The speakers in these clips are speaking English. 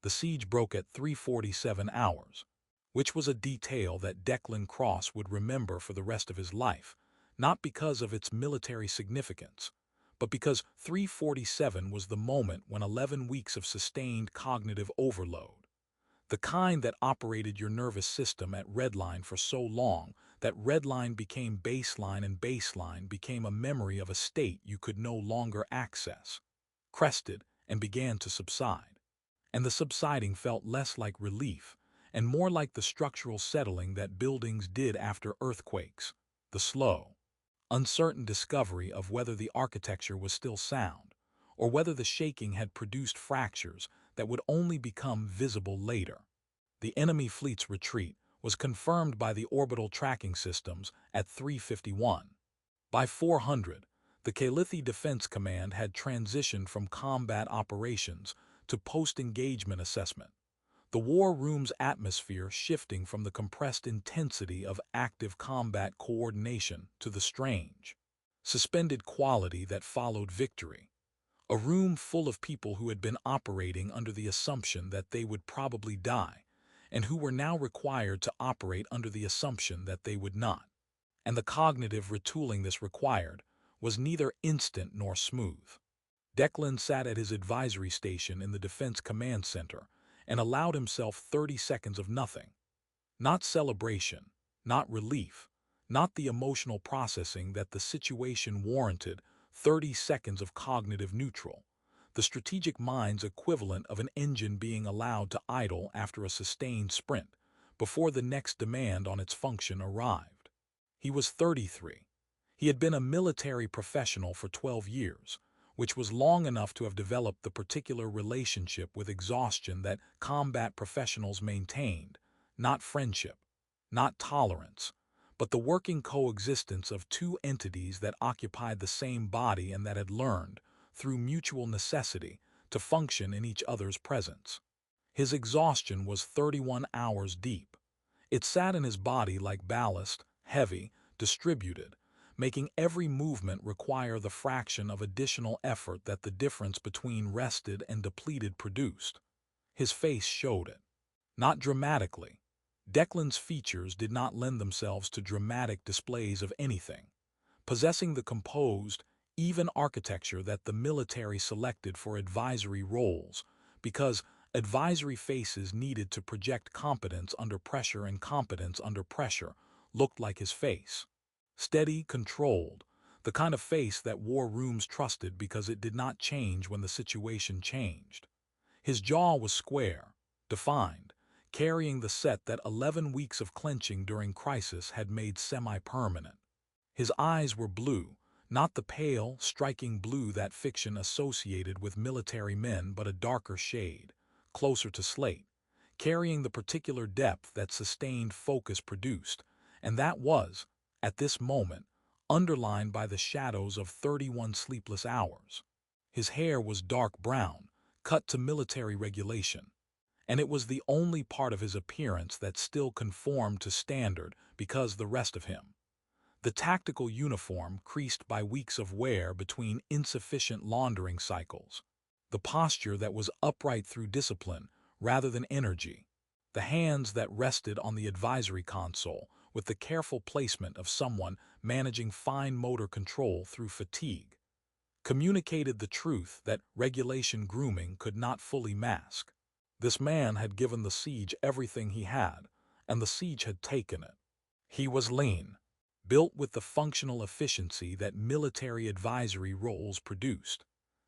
The siege broke at 3:47 hours, which was a detail that Declan Cross would remember for the rest of his life, not because of its military significance, but because 3:47 was the moment when 11 weeks of sustained cognitive overload, the kind that operated your nervous system at redline for so long that redline became baseline and baseline became a memory of a state you could no longer access, crested and began to subside. And the subsiding felt less like relief and more like the structural settling that buildings did after earthquakes, the slow, uncertain discovery of whether the architecture was still sound, or whether the shaking had produced fractures that would only become visible later. The enemy fleet's retreat was confirmed by the orbital tracking systems at 3:51. By 400, the Calithi Defense Command had transitioned from combat operations to post-engagement assessment, the war room's atmosphere shifting from the compressed intensity of active combat coordination to the strange, suspended quality that followed victory. A room full of people who had been operating under the assumption that they would probably die, and who were now required to operate under the assumption that they would not. And the cognitive retooling this required was neither instant nor smooth. Declan sat at his advisory station in the Defense Command Center and allowed himself 30 seconds of nothing. Not celebration, not relief, not the emotional processing that the situation warranted, 30 seconds of cognitive neutral, the strategic mind's equivalent of an engine being allowed to idle after a sustained sprint, before the next demand on its function arrived. He was 33. He had been a military professional for 12 years, which was long enough to have developed the particular relationship with exhaustion that combat professionals maintained, not friendship, not tolerance, but the working coexistence of two entities that occupied the same body and that had learned, through mutual necessity, to function in each other's presence. His exhaustion was 31 hours deep. It sat in his body like ballast, heavy, distributed, making every movement require the fraction of additional effort that the difference between rested and depleted produced. His face showed it. Not dramatically. Declan's features did not lend themselves to dramatic displays of anything, possessing the composed, even architecture that the military selected for advisory roles, because advisory faces needed to project competence under pressure, and competence under pressure looked like his face. Steady, controlled, the kind of face that war rooms trusted because it did not change when the situation changed. His jaw was square, defined, carrying the set that 11 weeks of clenching during crisis had made semi-permanent. His eyes were blue, not the pale, striking blue that fiction associated with military men, but a darker shade, closer to slate, carrying the particular depth that sustained focus produced, and that was, at this moment, underlined by the shadows of 31 sleepless hours. His hair was dark brown, cut to military regulation, and it was the only part of his appearance that still conformed to standard because the rest of him, the tactical uniform creased by weeks of wear between insufficient laundering cycles, the posture that was upright through discipline rather than energy, the hands that rested on the advisory console with the careful placement of someone managing fine motor control through fatigue, communicated the truth that regulation grooming could not fully mask. This man had given the siege everything he had, and the siege had taken it. He was lean, built with the functional efficiency that military advisory roles produced,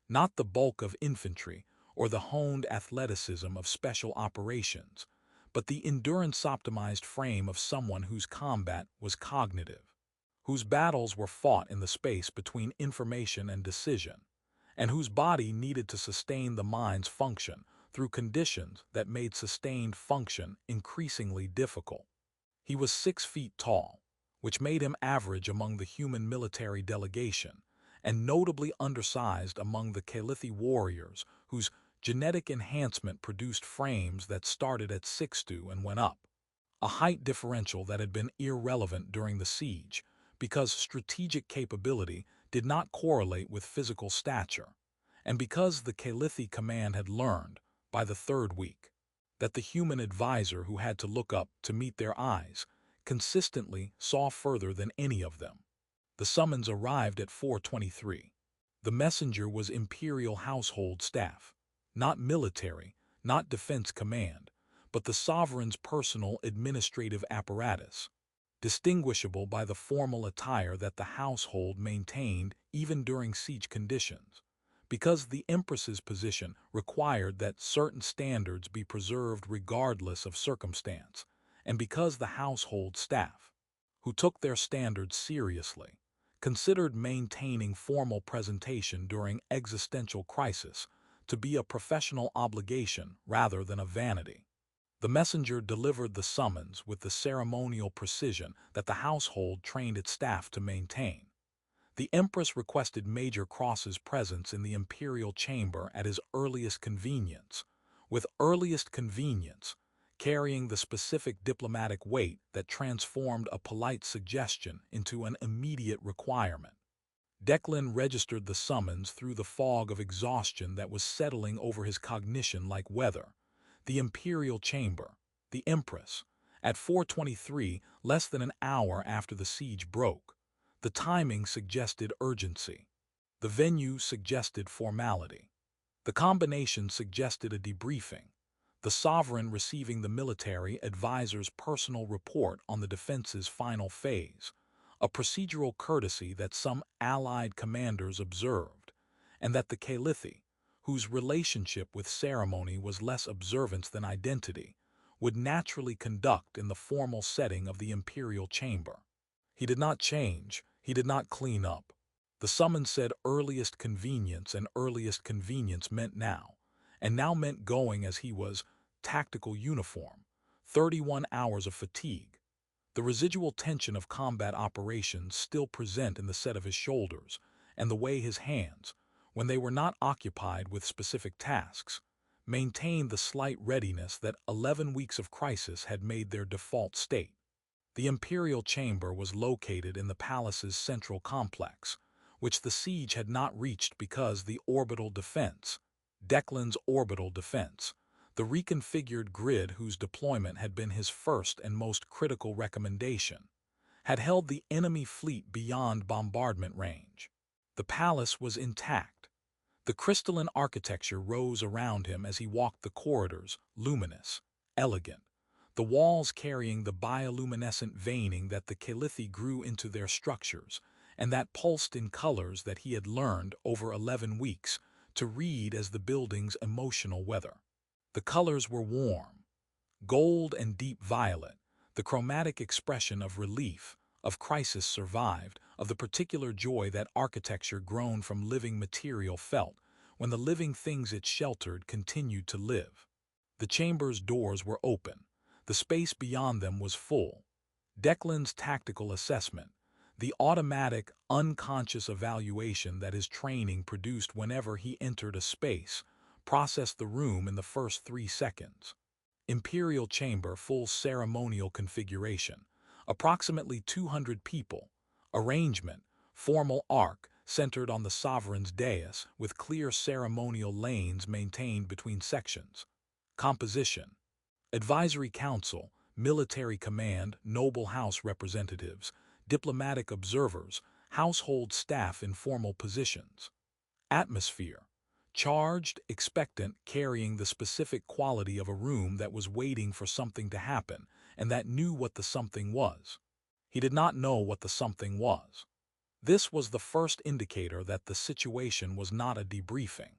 not the bulk of infantry or the honed athleticism of special operations, but the endurance-optimized frame of someone whose combat was cognitive, whose battles were fought in the space between information and decision, and whose body needed to sustain the mind's function through conditions that made sustained function increasingly difficult. He was 6 feet tall, which made him average among the human military delegation, and notably undersized among the Calithi warriors whose genetic enhancement produced frames that started at 6'2" and went up. A height differential that had been irrelevant during the siege, because strategic capability did not correlate with physical stature, and because the Calithi command had learned, by the third week, that the human advisor who had to look up to meet their eyes consistently saw further than any of them. The summons arrived at 4:23. The messenger was Imperial household staff, not military, not defense command, but the sovereign's personal administrative apparatus, distinguishable by the formal attire that the household maintained even during siege conditions. Because the empress's position required that certain standards be preserved regardless of circumstance, and because the household staff, who took their standards seriously, considered maintaining formal presentation during existential crisis to be a professional obligation rather than a vanity. The messenger delivered the summons with the ceremonial precision that the household trained its staff to maintain. The empress requested Major Cross's presence in the imperial chamber at his earliest convenience, with earliest convenience carrying the specific diplomatic weight that transformed a polite suggestion into an immediate requirement. Declan registered the summons through the fog of exhaustion that was settling over his cognition like weather. The imperial chamber, the empress, at 4:23, less than an hour after the siege broke. The timing suggested urgency. The venue suggested formality. The combination suggested a debriefing, the sovereign receiving the military advisor's personal report on the defense's final phase, a procedural courtesy that some allied commanders observed, and that the calithi, whose relationship with ceremony was less observance than identity, would naturally conduct in the formal setting of the imperial chamber. He did not change, he did not clean up. The summons said earliest convenience, and earliest convenience meant now, and now meant going as he was, tactical uniform, 31 hours of fatigue, the residual tension of combat operations still present in the set of his shoulders, and the way his hands, when they were not occupied with specific tasks, maintained the slight readiness that 11 weeks of crisis had made their default state. The imperial chamber was located in the palace's central complex, which the siege had not reached because the orbital defense, Declan's orbital defense, the reconfigured grid whose deployment had been his first and most critical recommendation, had held the enemy fleet beyond bombardment range. The palace was intact. The crystalline architecture rose around him as he walked the corridors, luminous, elegant, the walls carrying the bioluminescent veining that the calithi grew into their structures, and that pulsed in colors that he had learned over 11 weeks to read as the building's emotional weather. The colors were warm, gold and deep violet, the chromatic expression of relief, of crisis survived, of the particular joy that architecture grown from living material felt when the living things it sheltered continued to live. The chamber's doors were open. The space beyond them was full. Declan's tactical assessment, the automatic, unconscious evaluation that his training produced whenever he entered a space, processed the room in the first 3 seconds. Imperial chamber, full ceremonial configuration, approximately 200 people, arrangement, formal arc, centered on the sovereign's dais with clear ceremonial lanes maintained between sections. Composition: Advisory Council, Military Command, Noble House representatives, diplomatic observers, household staff in formal positions. Atmosphere: charged, expectant, carrying the specific quality of a room that was waiting for something to happen and that knew what the something was. He did not know what the something was. This was the first indicator that the situation was not a debriefing,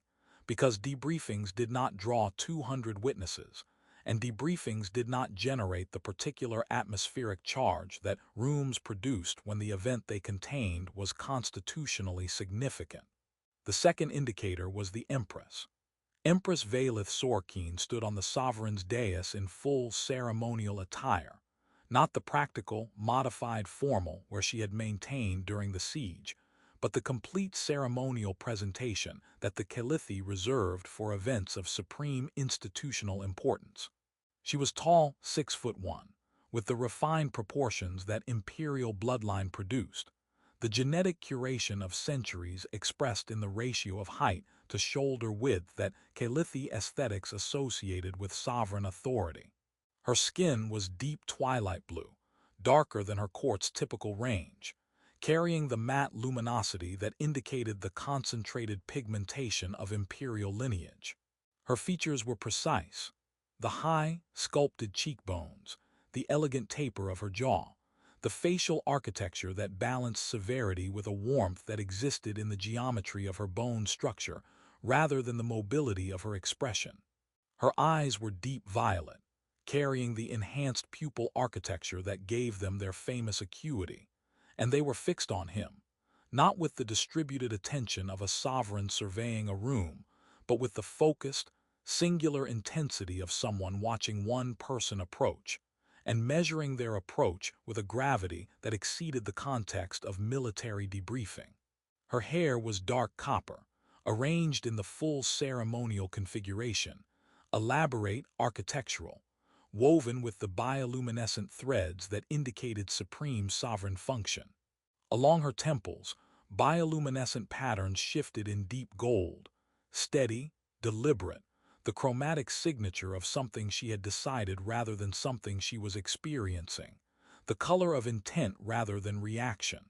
because debriefings did not draw 200 witnesses, and debriefings did not generate the particular atmospheric charge that rooms produced when the event they contained was constitutionally significant. The second indicator was the empress. Empress Valith Sorkine stood on the sovereign's dais in full ceremonial attire, not the practical, modified formal where she had maintained during the siege, but the complete ceremonial presentation that the calithi reserved for events of supreme institutional importance. She was tall, 6'1", with the refined proportions that imperial bloodline produced, the genetic curation of centuries expressed in the ratio of height to shoulder width that Calithi aesthetics associated with sovereign authority. Her skin was deep twilight blue, darker than her court's typical range, carrying the matte luminosity that indicated the concentrated pigmentation of imperial lineage. Her features were precise: the high, sculpted cheekbones, the elegant taper of her jaw, the facial architecture that balanced severity with a warmth that existed in the geometry of her bone structure rather than the mobility of her expression. Her eyes were deep violet, carrying the enhanced pupil architecture that gave them their famous acuity, and they were fixed on him, not with the distributed attention of a sovereign surveying a room, but with the focused, singular intensity of someone watching one person approach, and measuring their approach with a gravity that exceeded the context of military debriefing. Her hair was dark copper, arranged in the full ceremonial configuration, elaborate architectural, woven with the bioluminescent threads that indicated supreme sovereign function. Along her temples, bioluminescent patterns shifted in deep gold, steady, deliberate, the chromatic signature of something she had decided rather than something she was experiencing, the color of intent rather than reaction.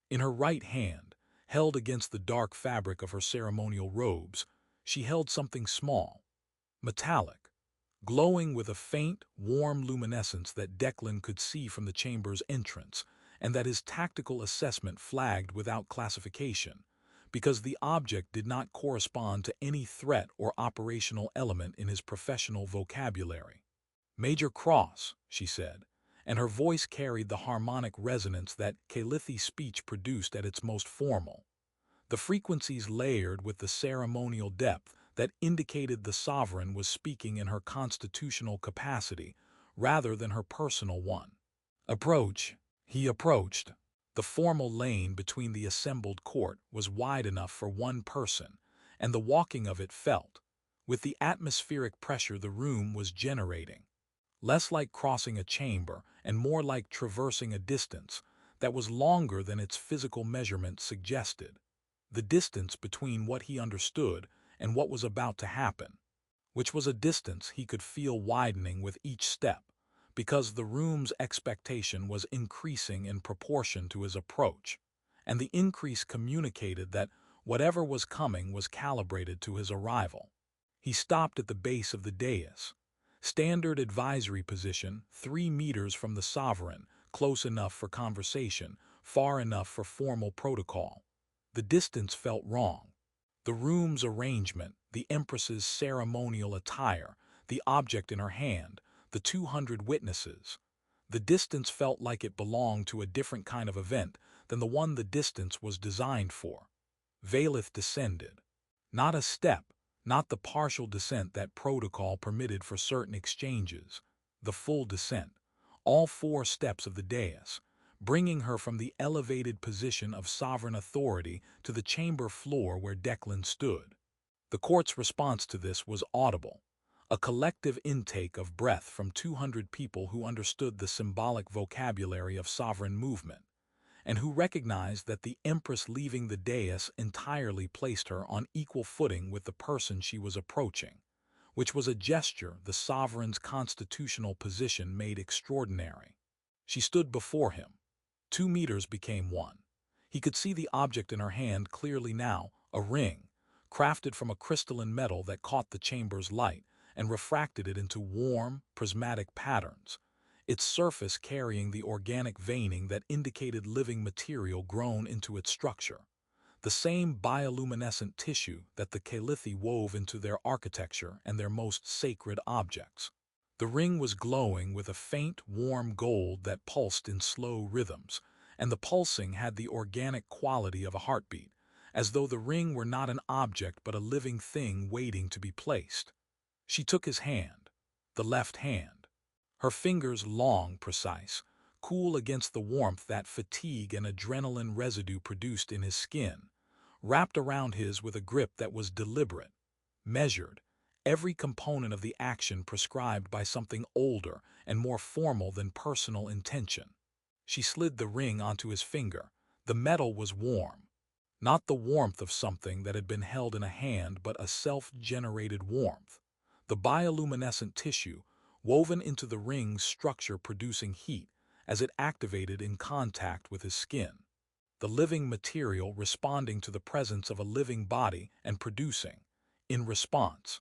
In her right hand, held against the dark fabric of her ceremonial robes, she held something small, metallic, glowing with a faint, warm luminescence that Declan could see from the chamber's entrance, and that his tactical assessment flagged without classification, because the object did not correspond to any threat or operational element in his professional vocabulary. "Major Cross," she said, and her voice carried the harmonic resonance that Calithi's speech produced at its most formal, the frequencies layered with the ceremonial depth that indicated the sovereign was speaking in her constitutional capacity rather than her personal one. "Approach." He approached. The formal lane between the assembled court was wide enough for one person, and the walking of it felt, with the atmospheric pressure the room was generating, less like crossing a chamber and more like traversing a distance that was longer than its physical measurement suggested, the distance between what he understood and what was about to happen, which was a distance he could feel widening with each step, because the room's expectation was increasing in proportion to his approach, and the increase communicated that whatever was coming was calibrated to his arrival. He stopped at the base of the dais, standard advisory position 3 meters from the sovereign, close enough for conversation, far enough for formal protocol. The distance felt wrong. The room's arrangement, the empress's ceremonial attire, the object in her hand, the 200 witnesses. The distance felt like it belonged to a different kind of event than the one the distance was designed for. Valeth descended. Not a step, not the partial descent that protocol permitted for certain exchanges. The full descent, all 4 steps of the dais, bringing her from the elevated position of sovereign authority to the chamber floor where Declan stood. The court's response to this was audible, a collective intake of breath from 200 people who understood the symbolic vocabulary of sovereign movement, and who recognized that the empress leaving the dais entirely placed her on equal footing with the person she was approaching, which was a gesture the sovereign's constitutional position made extraordinary. She stood before him. 2 meters became 1. He could see the object in her hand clearly now, a ring, crafted from a crystalline metal that caught the chamber's light and refracted it into warm, prismatic patterns, its surface carrying the organic veining that indicated living material grown into its structure, the same bioluminescent tissue that the Calithi wove into their architecture and their most sacred objects. The ring was glowing with a faint, warm gold that pulsed in slow rhythms, and the pulsing had the organic quality of a heartbeat, as though the ring were not an object but a living thing waiting to be placed. She took his hand, the left hand, her fingers long, precise, cool against the warmth that fatigue and adrenaline residue produced in his skin, wrapped around his with a grip that was deliberate, measured, every component of the action prescribed by something older and more formal than personal intention. She slid the ring onto his finger. The metal was warm, not the warmth of something that had been held in a hand, but a self-generated warmth. The bioluminescent tissue, woven into the ring's structure, producing heat as it activated in contact with his skin. The living material responding to the presence of a living body and producing, in response,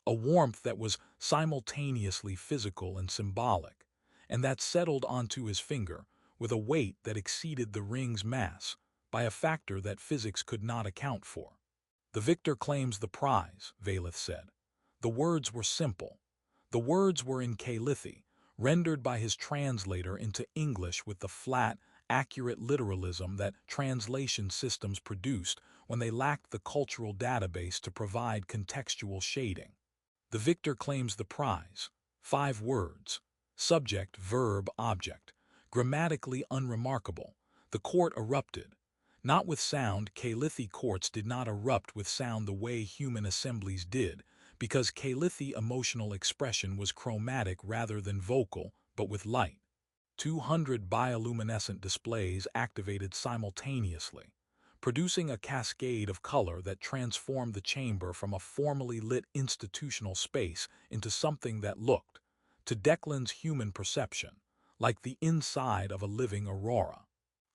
a warmth that was simultaneously physical and symbolic, and that settled onto his finger with a weight that exceeded the ring's mass by a factor that physics could not account for. "The victor claims the prize," Valeth said. The words were simple. The words were in Calithi, rendered by his translator into English with the flat, accurate literalism that translation systems produced when they lacked the cultural database to provide contextual shading. "The victor claims the prize." 5 words. Subject, verb, object. Grammatically unremarkable. The court erupted. Not with sound. Calithi courts did not erupt with sound the way human assemblies did, because Calithi emotional expression was chromatic rather than vocal, but with light. 200 bioluminescent displays activated simultaneously, producing a cascade of color that transformed the chamber from a formally lit institutional space into something that looked, to Declan's human perception, like the inside of a living aurora.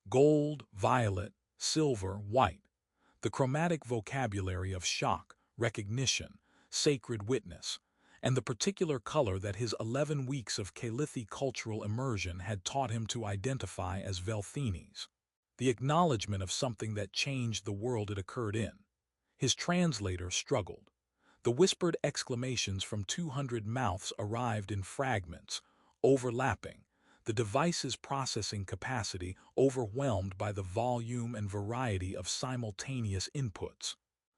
Gold, violet, silver, white. The chromatic vocabulary of shock, recognition, sacred witness, and the particular color that his 11 weeks of Calithi cultural immersion had taught him to identify as Velthinis. The acknowledgement of something that changed the world it occurred in. His translator struggled. The whispered exclamations from 200 mouths arrived in fragments, overlapping, the device's processing capacity overwhelmed by the volume and variety of simultaneous inputs.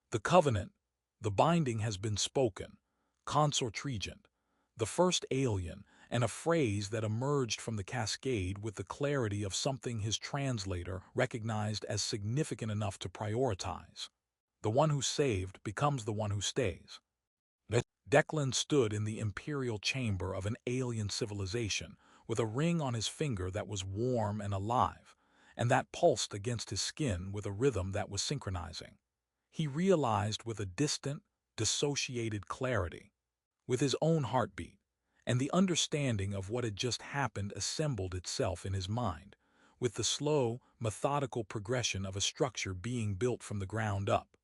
"The covenant, the binding has been spoken." Consort-regent, the first alien, and a phrase that emerged from the cascade with the clarity of something his translator recognized as significant enough to prioritize. "The one who saved becomes the one who stays." Declan stood in the imperial chamber of an alien civilization, with a ring on his finger that was warm and alive, and that pulsed against his skin with a rhythm that was synchronizing. He realized with a distant, dissociated clarity, with his own heartbeat, and the understanding of what had just happened assembled itself in his mind, with the slow, methodical progression of a structure being built from the ground up,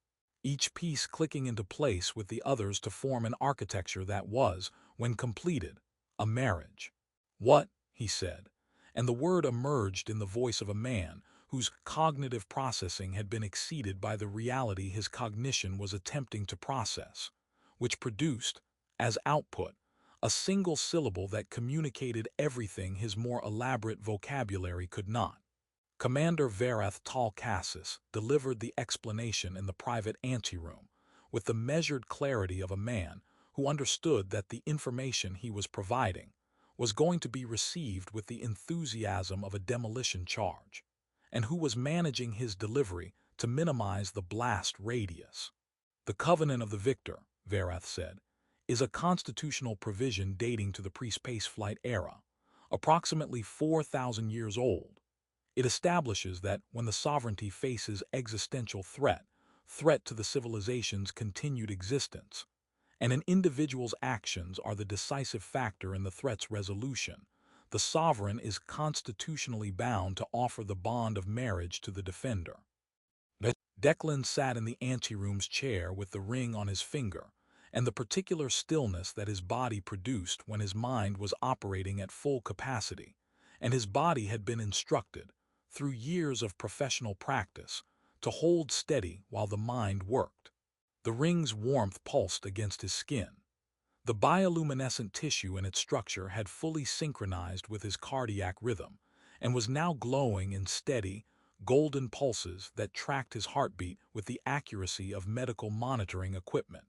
each piece clicking into place with the others to form an architecture that was, when completed, a marriage. "What?" he said, and the word emerged in the voice of a man whose cognitive processing had been exceeded by the reality his cognition was attempting to process, which produced, as output, a single syllable that communicated everything his more elaborate vocabulary could not. Commander Varath Tal Cassis delivered the explanation in the private anteroom, with the measured clarity of a man who understood that the information he was providing was going to be received with the enthusiasm of a demolition charge, and who was managing his delivery to minimize the blast radius. "The covenant of the victor," Varath said, "is a constitutional provision dating to the pre-spaceflight era, approximately 4,000 years old. It establishes that when the sovereignty faces existential threat to the civilization's continued existence, and an individual's actions are the decisive factor in the threat's resolution, the sovereign is constitutionally bound to offer the bond of marriage to the defender." Declan sat in the anteroom's chair with the ring on his finger, and the particular stillness that his body produced when his mind was operating at full capacity, and his body had been instructed, through years of professional practice, to hold steady while the mind worked. The ring's warmth pulsed against his skin. The bioluminescent tissue in its structure had fully synchronized with his cardiac rhythm, and was now glowing in steady, golden pulses that tracked his heartbeat with the accuracy of medical monitoring equipment.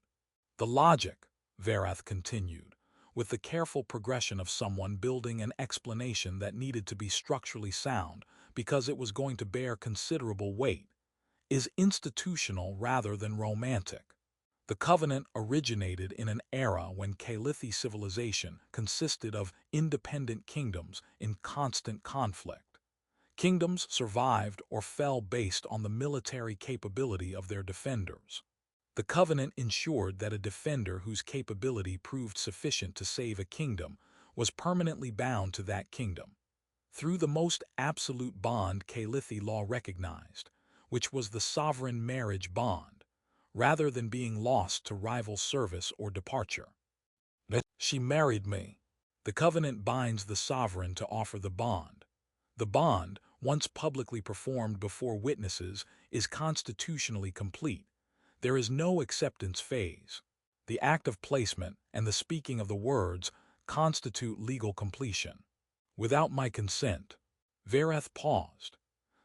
"The logic," Varath continued, with the careful progression of someone building an explanation that needed to be structurally sound because it was going to bear considerable weight, "is institutional rather than romantic. The covenant originated in an era when Calithi civilization consisted of independent kingdoms in constant conflict. Kingdoms survived or fell based on the military capability of their defenders. The Covenant ensured that a defender whose capability proved sufficient to save a kingdom was permanently bound to that kingdom, through the most absolute bond Calithi law recognized, which was the sovereign marriage bond, rather than being lost to rival service or departure. She married me. The covenant binds the sovereign to offer the bond. The bond, once publicly performed before witnesses, is constitutionally complete. There is no acceptance phase. The act of placement and the speaking of the words constitute legal completion. Without my consent. Verath paused.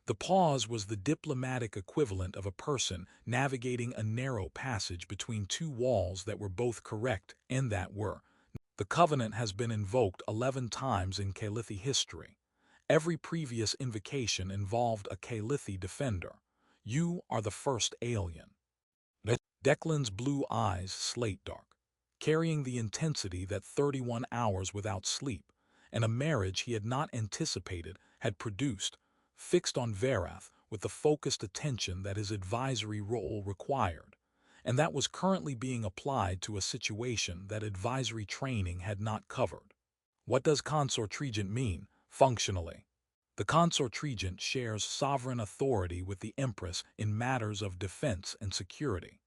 The pause was the diplomatic equivalent of a person navigating a narrow passage between two walls that were both correct and that were. The covenant has been invoked 11 times in Calithi history. Every previous invocation involved a Calithi defender. You are the first alien. Declan's blue eyes slate dark, carrying the intensity that 31 hours without sleep and a marriage he had not anticipated had produced, fixed on Verath with the focused attention that his advisory role required, and that was currently being applied to a situation that advisory training had not covered. What does consort-regent mean, functionally? The consort-regent shares sovereign authority with the empress in matters of defense and security.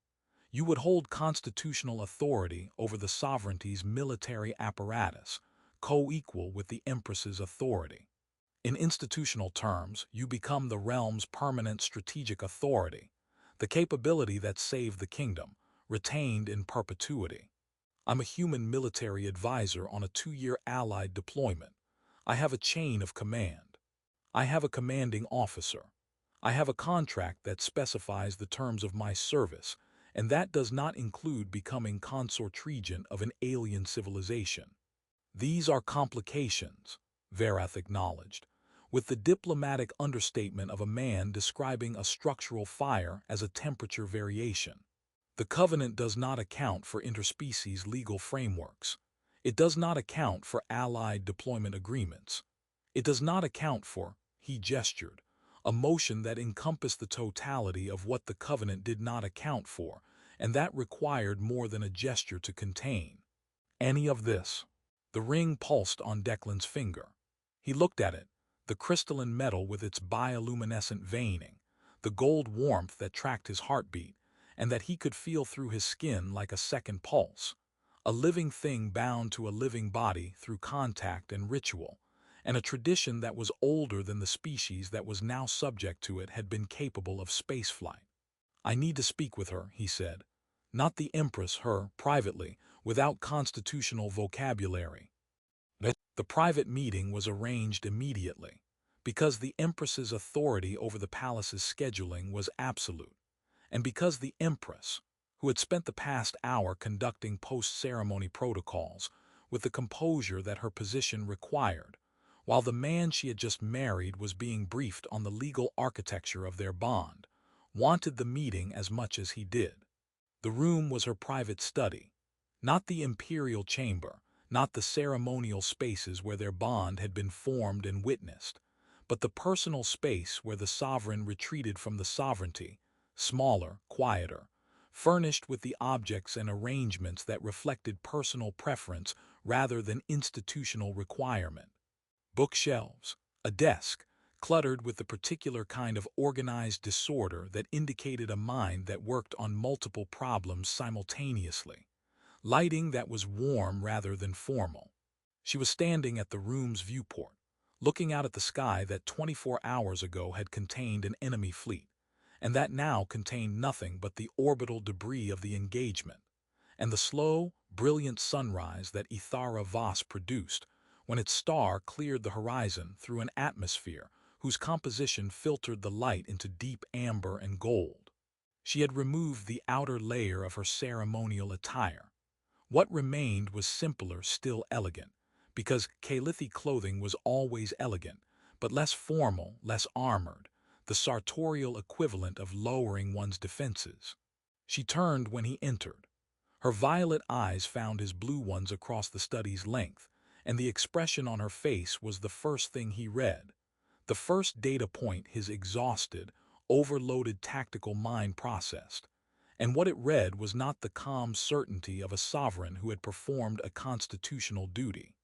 You would hold constitutional authority over the sovereignty's military apparatus, co-equal with the empress's authority. In institutional terms, you become the realm's permanent strategic authority, the capability that saved the kingdom, retained in perpetuity. I'm a human military advisor on a 2-year allied deployment. I have a chain of command. I have a commanding officer. I have a contract that specifies the terms of my service, and that does not include becoming consort-regent of an alien civilization. These are complications, Verath acknowledged, with the diplomatic understatement of a man describing a structural fire as a temperature variation. The covenant does not account for interspecies legal frameworks. It does not account for allied deployment agreements. It does not account for, he gestured, a motion that encompassed the totality of what the covenant did not account for, and that required more than a gesture to contain. Any of this. The ring pulsed on Declan's finger. He looked at it, the crystalline metal with its bioluminescent veining, the gold warmth that tracked his heartbeat, and that he could feel through his skin like a second pulse, a living thing bound to a living body through contact and ritual, and a tradition that was older than the species that was now subject to it had been capable of spaceflight. I need to speak with her, he said. Not the empress, her, privately, without constitutional vocabulary. The private meeting was arranged immediately, because the empress's authority over the palace's scheduling was absolute, and because the empress, who had spent the past hour conducting post-ceremony protocols with the composure that her position required, while the man she had just married was being briefed on the legal architecture of their bond, wanted the meeting as much as he did. The room was her private study, not the imperial chamber, not the ceremonial spaces where their bond had been formed and witnessed, but the personal space where the sovereign retreated from the sovereignty, smaller, quieter, furnished with the objects and arrangements that reflected personal preference rather than institutional requirement. Bookshelves, a desk, cluttered with the particular kind of organized disorder that indicated a mind that worked on multiple problems simultaneously. Lighting that was warm rather than formal. She was standing at the room's viewport, looking out at the sky that 24 hours ago had contained an enemy fleet, and that now contained nothing but the orbital debris of the engagement, and the slow, brilliant sunrise that Ithara Voss produced when its star cleared the horizon through an atmosphere whose composition filtered the light into deep amber and gold. She had removed the outer layer of her ceremonial attire. What remained was simpler, still elegant, because Calithi clothing was always elegant, but less formal, less armored, the sartorial equivalent of lowering one's defenses. She turned when he entered. Her violet eyes found his blue ones across the study's length, and the expression on her face was the first thing he read, The first data point his exhausted, overloaded tactical mind processed, and what it read was not the calm certainty of a sovereign who had performed a constitutional duty.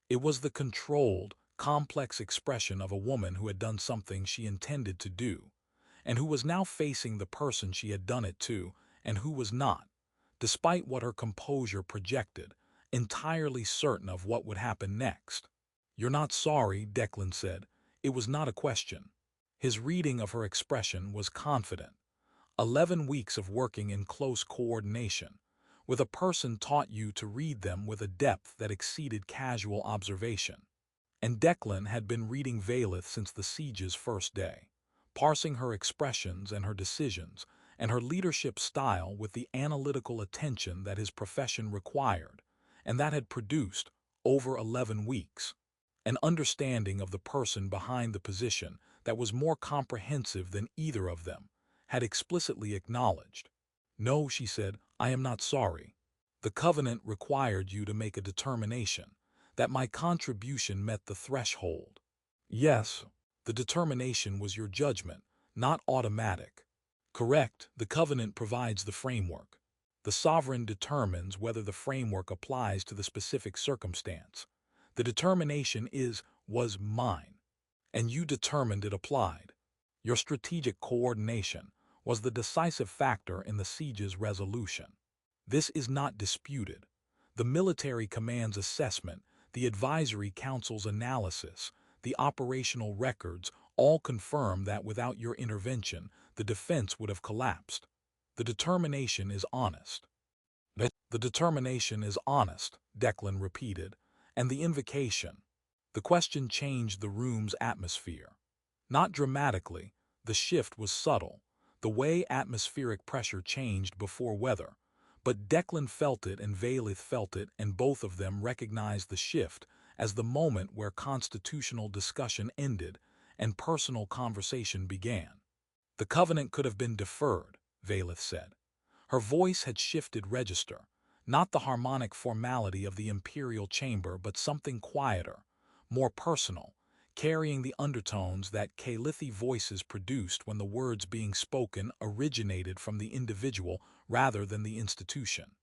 It was the controlled, complex expression of a woman who had done something she intended to do, and who was now facing the person she had done it to, and who was not, despite what her composure projected, entirely certain of what would happen next. "You're not sorry," Declan said. It was not a question. His reading of her expression was confident. 11 weeks of working in close coordination, with a person taught you to read them with a depth that exceeded casual observation. And Declan had been reading Valeth since the siege's first day, parsing her expressions and her decisions, and her leadership style with the analytical attention that his profession required, and that had produced, over 11 weeks, an understanding of the person behind the position that was more comprehensive than either of them had explicitly acknowledged. "No," she said, "I am not sorry. The covenant required you to make a determination that my contribution met the threshold." "Yes, the determination was your judgment, not automatic." "Correct, the covenant provides the framework. The sovereign determines whether the framework applies to the specific circumstance. The determination was mine, and you determined it applied. Your strategic coordination was the decisive factor in the siege's resolution. This is not disputed. The military command's assessment, the advisory council's analysis, the operational records all confirm that without your intervention, the defense would have collapsed. The determination is honest." "The determination is honest," Declan repeated, "and the invocation." The question changed the room's atmosphere. Not dramatically, the shift was subtle, the way atmospheric pressure changed before weather, but Declan felt it and Valeth felt it, and both of them recognized the shift as the moment where constitutional discussion ended and personal conversation began. "The covenant could have been deferred," Valeth said. Her voice had shifted register, not the harmonic formality of the imperial chamber, but something quieter, more personal, carrying the undertones that Calithi voices produced when the words being spoken originated from the individual rather than the institution.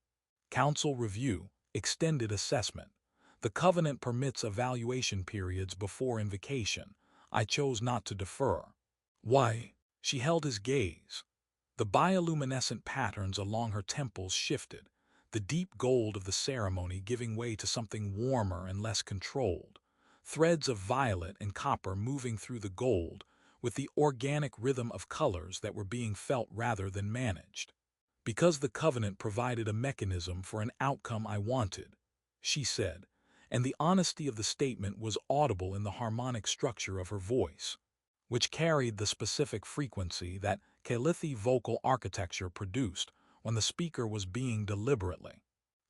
"Council review, extended assessment. The covenant permits evaluation periods before invocation. I chose not to defer." "Why?" She held his gaze. The bioluminescent patterns along her temples shifted, the deep gold of the ceremony giving way to something warmer and less controlled. Threads of violet and copper moving through the gold, with the organic rhythm of colors that were being felt rather than managed. "Because the covenant provided a mechanism for an outcome I wanted," she said, and the honesty of the statement was audible in the harmonic structure of her voice, which carried the specific frequency that Calithi vocal architecture produced when the speaker was being deliberately,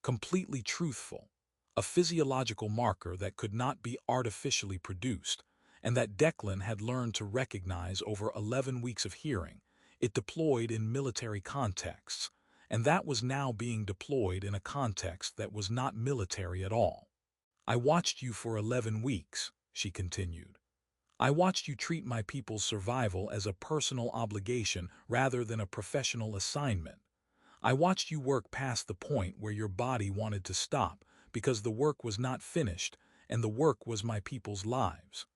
completely truthful, a physiological marker that could not be artificially produced, and that Declan had learned to recognize over 11 weeks of hearing. It deployed in military contexts, and that was now being deployed in a context that was not military at all. "I watched you for 11 weeks, she continued. "I watched you treat my people's survival as a personal obligation rather than a professional assignment. I watched you work past the point where your body wanted to stop because the work was not finished, and the work was my people's lives.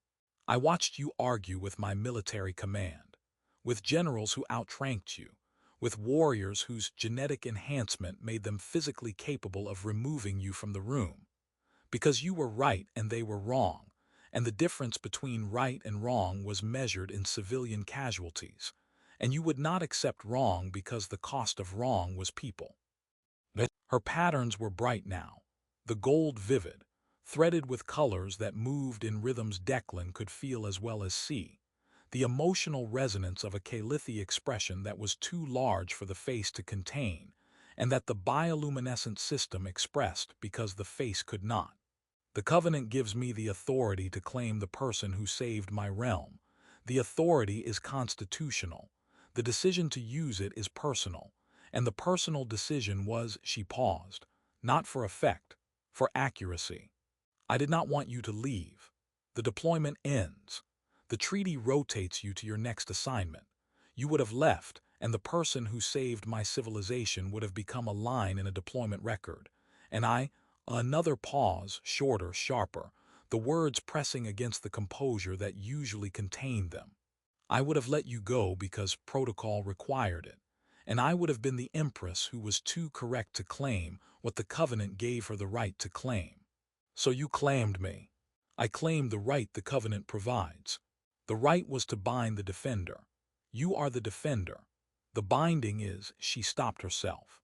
I watched you argue with my military command, with generals who outranked you, with warriors whose genetic enhancement made them physically capable of removing you from the room, because you were right and they were wrong, and the difference between right and wrong was measured in civilian casualties, and you would not accept wrong because the cost of wrong was people." Her patterns were bright now, the gold vivid, threaded with colors that moved in rhythms Declan could feel as well as see, the emotional resonance of a Calithi expression that was too large for the face to contain, and that the bioluminescent system expressed because the face could not. "The covenant gives me the authority to claim the person who saved my realm. The authority is constitutional. The decision to use it is personal. And the personal decision was," she paused, "not for effect, for accuracy. I did not want you to leave. The deployment ends. The treaty rotates you to your next assignment. You would have left, and the person who saved my civilization would have become a line in a deployment record. And another pause, shorter, sharper, the words pressing against the composure that usually contained them. I would have let you go because protocol required it, and I would have been the empress who was too correct to claim what the covenant gave her the right to claim. So you claimed me. I claimed the right the covenant provides. The right was to bind the defender. You are the defender. The binding is, she stopped herself.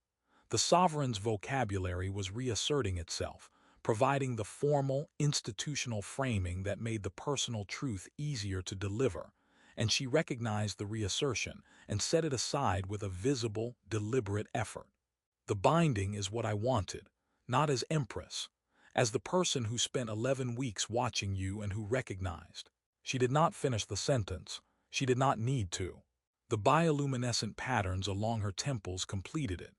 The sovereign's vocabulary was reasserting itself, providing the formal, institutional framing that made the personal truth easier to deliver, and she recognized the reassertion and set it aside with a visible, deliberate effort. The binding is what I wanted, not as empress, as the person who spent 11 weeks watching you and who recognized. She did not finish the sentence. She did not need to. The bioluminescent patterns along her temples completed it.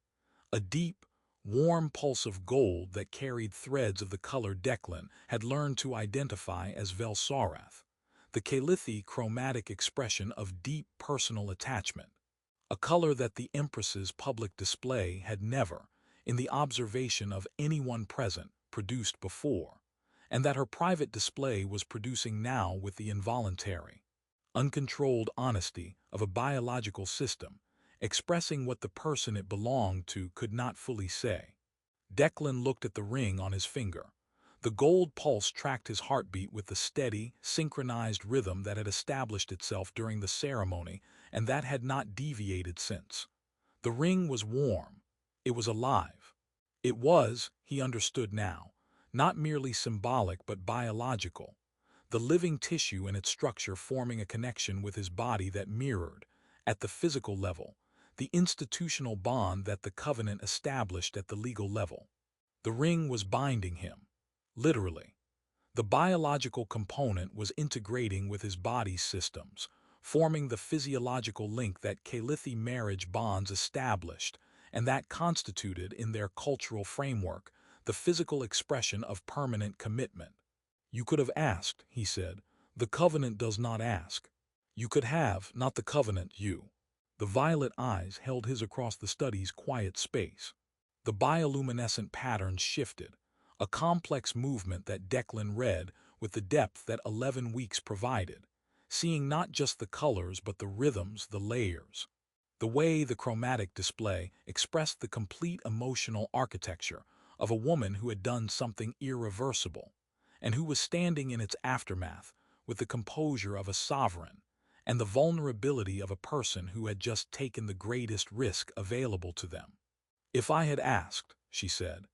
A deep, warm pulse of gold that carried threads of the color Declan had learned to identify as Velsorath, the Calithi chromatic expression of deep personal attachment, a color that the Empress's public display had never, in the observation of anyone present, produced before, and that her private display was producing now with the involuntary, uncontrolled honesty of a biological system, expressing what the person it belonged to could not fully say. Declan looked at the ring on his finger. The gold pulse tracked his heartbeat with the steady, synchronized rhythm that had established itself during the ceremony and that had not deviated since. The ring was warm. It was alive. It was, he understood now, not merely symbolic but biological, the living tissue in its structure forming a connection with his body that mirrored, at the physical level, the institutional bond that the covenant established at the legal level. The ring was binding him, literally. The biological component was integrating with his body's systems, forming the physiological link that Calithi marriage bonds established, and that constituted, in their cultural framework, the physical expression of permanent commitment. You could have asked, he said. The covenant does not ask. You could have, not the covenant, you. The violet eyes held his across the study's quiet space. The bioluminescent patterns shifted, a complex movement that Declan read with the depth that 11 weeks provided, seeing not just the colors but the rhythms, the layers. The way the chromatic display expressed the complete emotional architecture of a woman who had done something irreversible, and who was standing in its aftermath with the composure of a sovereign and the vulnerability of a person who had just taken the greatest risk available to them. If I had asked, she said,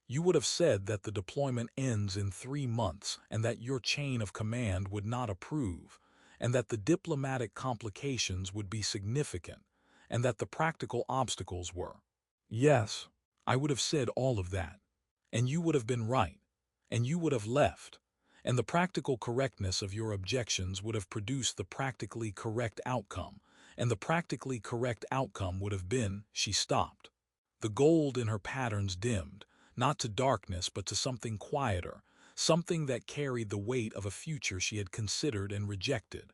you would have said that the deployment ends in 3 months and that your chain of command would not approve, and that the diplomatic complications would be significant, and that the practical obstacles were. Yes, I would have said all of that, and you would have been right, and you would have left, and the practical correctness of your objections would have produced the practically correct outcome, and the practically correct outcome would have been, she stopped. The gold in her patterns dimmed, not to darkness but to something quieter, something that carried the weight of a future she had considered and rejected.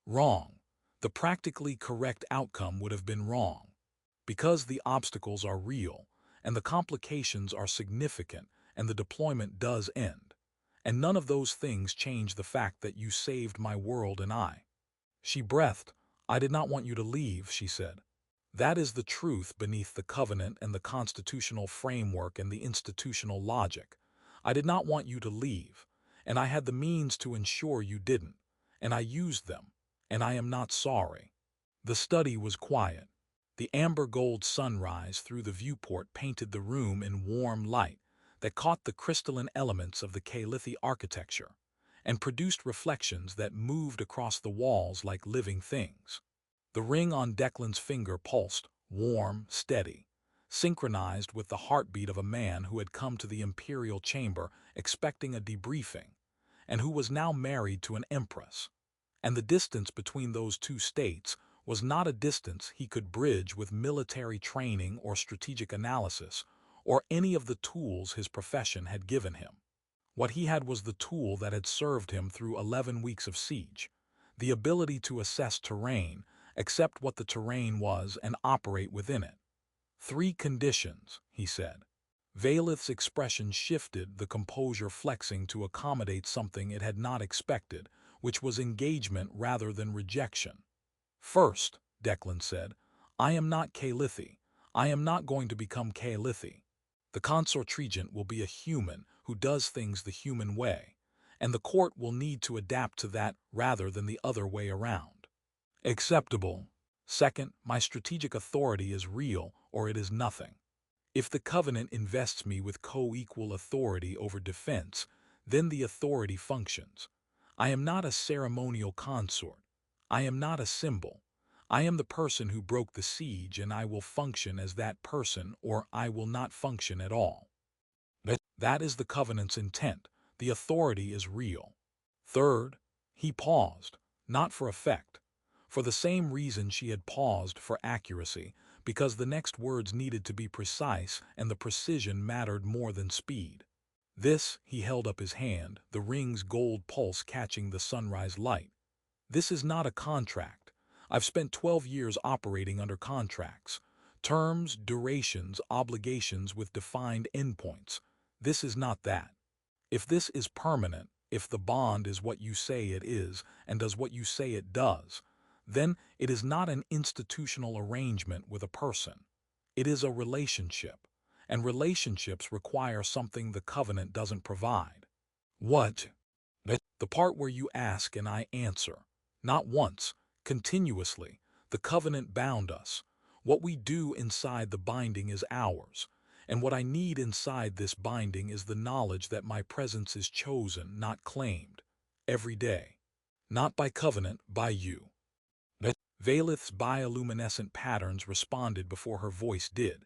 Wrong. The practically correct outcome would have been wrong. Because the obstacles are real, and the complications are significant, and the deployment does end. And none of those things change the fact that you saved my world and I. She breathed. I did not want you to leave, she said. That is the truth beneath the covenant and the constitutional framework and the institutional logic. I did not want you to leave, and I had the means to ensure you didn't, and I used them, and I am not sorry. The study was quiet. The amber gold sunrise through the viewport painted the room in warm light that caught the crystalline elements of the Calithi architecture and produced reflections that moved across the walls like living things. The ring on Declan's finger pulsed, warm, steady, synchronized with the heartbeat of a man who had come to the imperial chamber expecting a debriefing, and who was now married to an empress. And the distance between those two states was not a distance he could bridge with military training or strategic analysis or any of the tools his profession had given him. What he had was the tool that had served him through 11 weeks of siege, the ability to assess terrain, accept what the terrain was, and operate within it. 3 conditions, he said. Valeth's expression shifted, the composure flexing to accommodate something it had not expected, which was engagement rather than rejection. First, Declan said, I am not Kalithi. I am not going to become Kalithi. The consort-regent will be a human who does things the human way, and the court will need to adapt to that rather than the other way around. Acceptable. Second, my strategic authority is real or it is nothing. If the Covenant invests me with co-equal authority over defense, then the authority functions. I am not a ceremonial consort. I am not a symbol. I am the person who broke the siege, and I will function as that person, or I will not function at all. That is the Covenant's intent. The authority is real. Third, he paused, not for effect. For the same reason she had paused, for accuracy, because the next words needed to be precise and the precision mattered more than speed. This, he held up his hand, the ring's gold pulse catching the sunrise light. This is not a contract. I've spent 12 years operating under contracts. Terms, durations, obligations with defined endpoints. This is not that. If this is permanent, if the bond is what you say it is and does what you say it does, then it is not an institutional arrangement with a person. It is a relationship, and relationships require something the Covenant doesn't provide. What? The part where you ask and I answer. Not once, continuously. The Covenant bound us. What we do inside the binding is ours, and what I need inside this binding is the knowledge that my presence is chosen, not claimed. Every day. Not by Covenant, by you. Valeth's bioluminescent patterns responded before her voice did.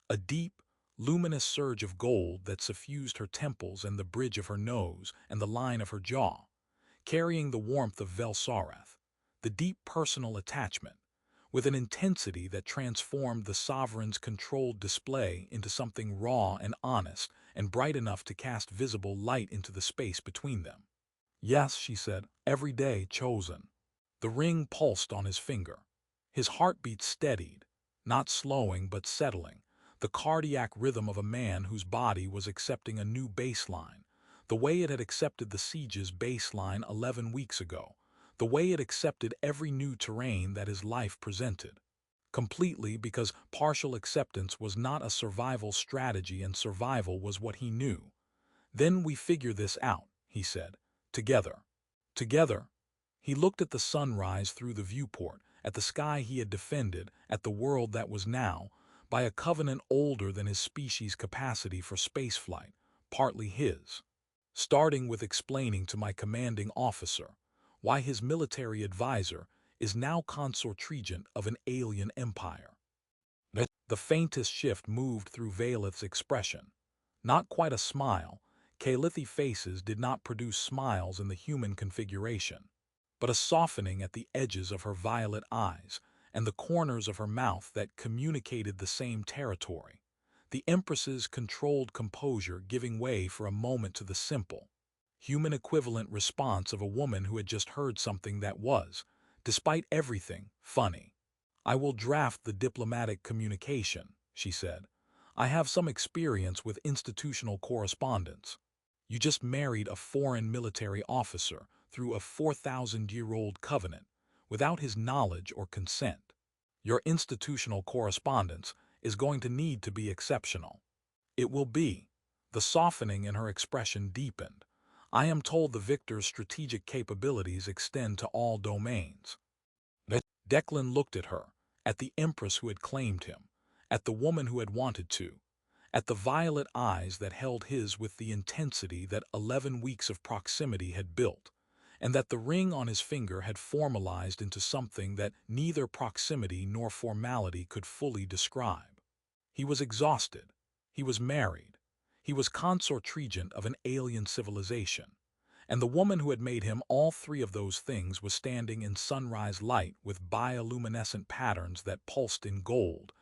A deep, luminous surge of gold that suffused her temples and the bridge of her nose and the line of her jaw, carrying the warmth of Velsarath, the deep personal attachment, with an intensity that transformed the sovereign's controlled display into something raw and honest and bright enough to cast visible light into the space between them. Yes, she said, every day chosen. The ring pulsed on his finger. His heartbeat steadied, not slowing but settling, the cardiac rhythm of a man whose body was accepting a new baseline, the way it had accepted the siege's baseline 11 weeks ago, the way it accepted every new terrain that his life presented. Completely, because partial acceptance was not a survival strategy and survival was what he knew. Then we figure this out, he said. Together. Together. He looked at the sunrise through the viewport, at the sky he had defended, at the world that was now, by a Covenant older than his species' capacity for spaceflight, partly his. Starting with explaining to my commanding officer why his military advisor is now consort-regent of an alien empire. The faintest shift moved through Valeth's expression. Not quite a smile. Kalithi faces did not produce smiles in the human configuration, but a softening at the edges of her violet eyes and the corners of her mouth that communicated the same territory, the Empress's controlled composure giving way for a moment to the simple, human equivalent response of a woman who had just heard something that was, despite everything, funny. I will draft the diplomatic communication, she said. I have some experience with institutional correspondence. You just married a foreign military officer through a 4,000-year-old covenant, without his knowledge or consent. Your institutional correspondence is going to need to be exceptional. It will be. The softening in her expression deepened. I am told the victor's strategic capabilities extend to all domains. Declan looked at her, at the Empress who had claimed him, at the woman who had wanted to, at the violet eyes that held his with the intensity that 11 weeks of proximity had built, and that the ring on his finger had formalized into something that neither proximity nor formality could fully describe. He was exhausted. He was married. He was consort-regent of an alien civilization, and the woman who had made him all 3 of those things was standing in sunrise light with bioluminescent patterns that pulsed in gold,